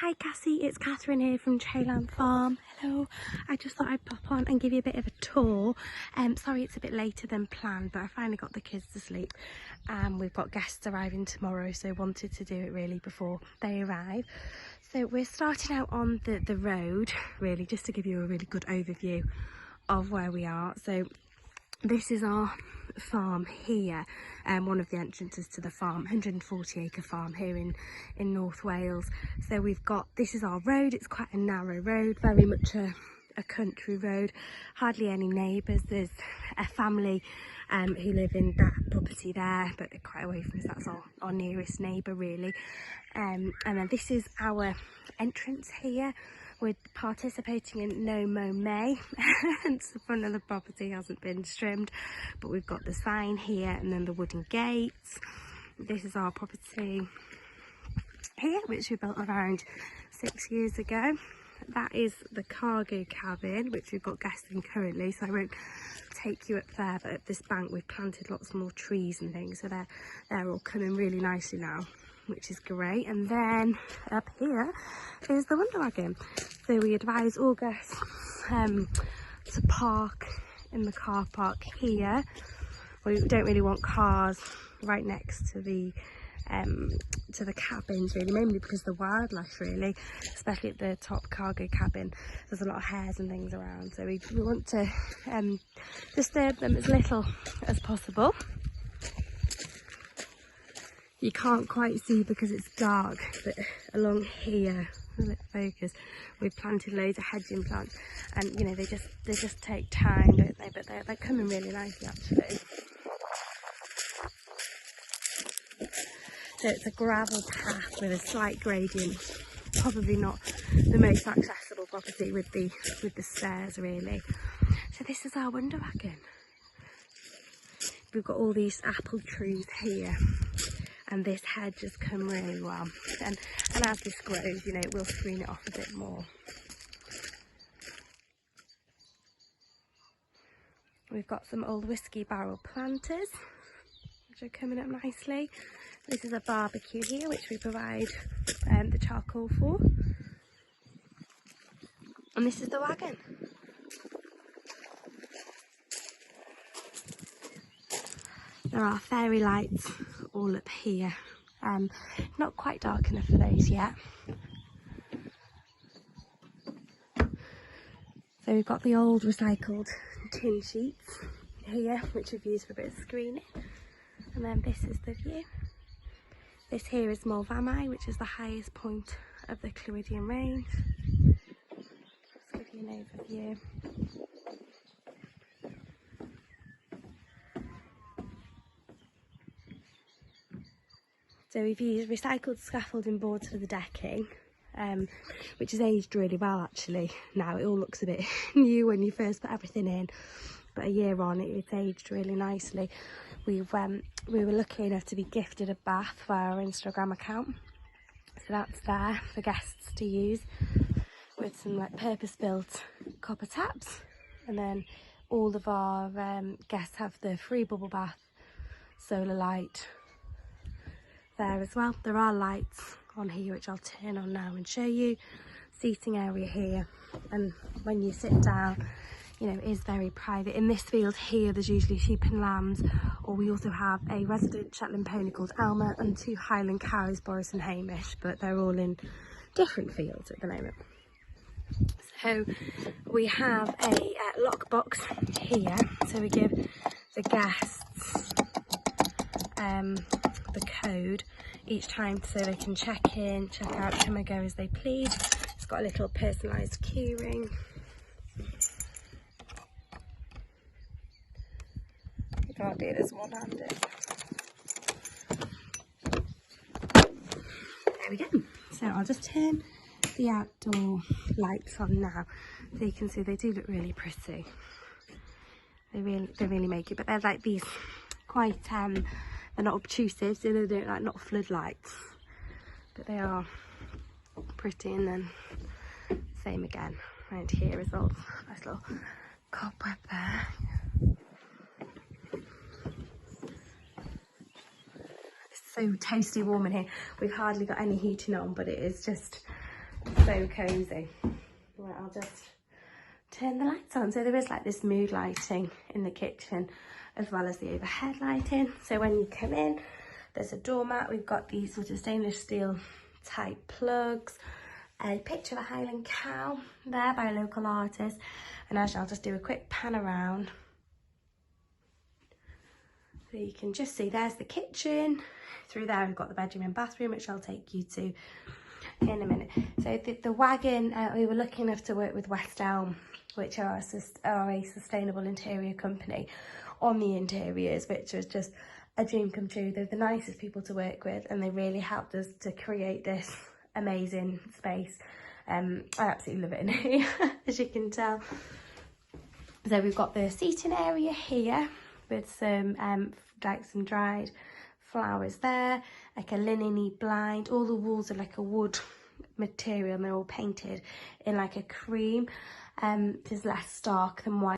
Hi Cassie, it's Catherine here from Trayland Farm. Hello, I just thought I'd pop on and give you a bit of a tour. Sorry it's a bit later than planned, but I finally got the kids to sleep and we've got guests arriving tomorrow, so wanted to do it really before they arrive. So we're starting out on the road, really, just to give you a really good overview of where we are. So this is our farm here, one of the entrances to the farm, 140 acre farm here in North Wales. So we've got, this is our road. It's quite a narrow road, very much a country road, hardly any neighbours. There's a family who live in that property there, but they're quite away from us. That's our nearest neighbour really. And then this is our entrance here. We're participating in No Mow May, hence the front of the property hasn't been trimmed, but we've got the sign here and then the wooden gates. This is our property here, which we built around 6 years ago. That is the cargo cabin, which we've got guests in currently, so I won't take you up there, but at this bank we've planted lots more trees and things, so they're all coming really nicely now, which is great. And then up here is the Wonder Wagon. So we advise all guests to park in the car park here. We don't really want cars right next to the cabins really, mainly because of the wildlife really, especially at the top cargo cabin. There's a lot of hares and things around, so we want to disturb them as little as possible. You can't quite see because it's dark, but along here, let's focus, we've planted loads of hedging plants, and you know, they just take time, don't they? But they're coming really nicely actually. So it's a gravel path with a slight gradient, probably not the most accessible property with the stairs really. So this is our Wonder Wagon. We've got all these apple trees here, and this hedge has come really well, and as this grows, you know, it will screen it off a bit more. We've got some old whiskey barrel planters which are coming up nicely. This is a barbecue here which we provide the charcoal for, and this is the wagon. There are fairy lights all up here. Not quite dark enough for those yet. So we've got the old recycled tin sheets here, which we've used for a bit of screening. And then this is the view. This here is Mulvamai, which is the highest point of the Clwydian range. Let's give you an overview. So we've used recycled scaffolding boards for the decking, which has aged really well actually. Now it all looks a bit new when you first put everything in, but a year on it's aged really nicely. We were lucky enough to be gifted a bath via our Instagram account, so that's there for guests to use, with some like purpose-built copper taps, and then all of our guests have the free bubble bath, solar light there as well. There are lights on here which I'll turn on now and show you. Seating area here, and when you sit down, you know, it is very private. In this field here there's usually sheep and lambs, or we also have a resident Shetland pony called Alma and 2 Highland cows, Boris and Hamish, but they're all in different fields at the moment. So we have a lockbox here, so we give the guests the code each time so they can check in, check out, come and go as they please. It's got a little personalised key ring. You can't do this one-handed. There we go. So I'll just turn the outdoor lights on now so you can see they do look really pretty. They really make it, but they're like these quite they're not obtrusive, so they're like not floodlights, but they are pretty. And then same again around here as well. Nice little cobweb there. It's so toasty warm in here. We've hardly got any heating on, but it is just so cozy. Right, I'll just turn the lights on. So there is like this mood lighting in the kitchen as well as the overhead lighting. So when you come in, there's a doormat. We've got these sort of stainless steel type plugs, a picture of a Highland cow there by a local artist. And actually I'll just do a quick pan around. So you can just see there's the kitchen. Through there we've got the bedroom and bathroom, which I'll take you to in a minute. So the wagon, we were lucky enough to work with West Elm, which are a sustainable interior company on the interiors, which was just a dream come true. They're the nicest people to work with, and they really helped us to create this amazing space. I absolutely love it in here, as you can tell. So we've got the seating area here with some like some dried flowers there, like a linen-y blind. All the walls are like a wood material, and they're all painted in like a cream, just less stark than white.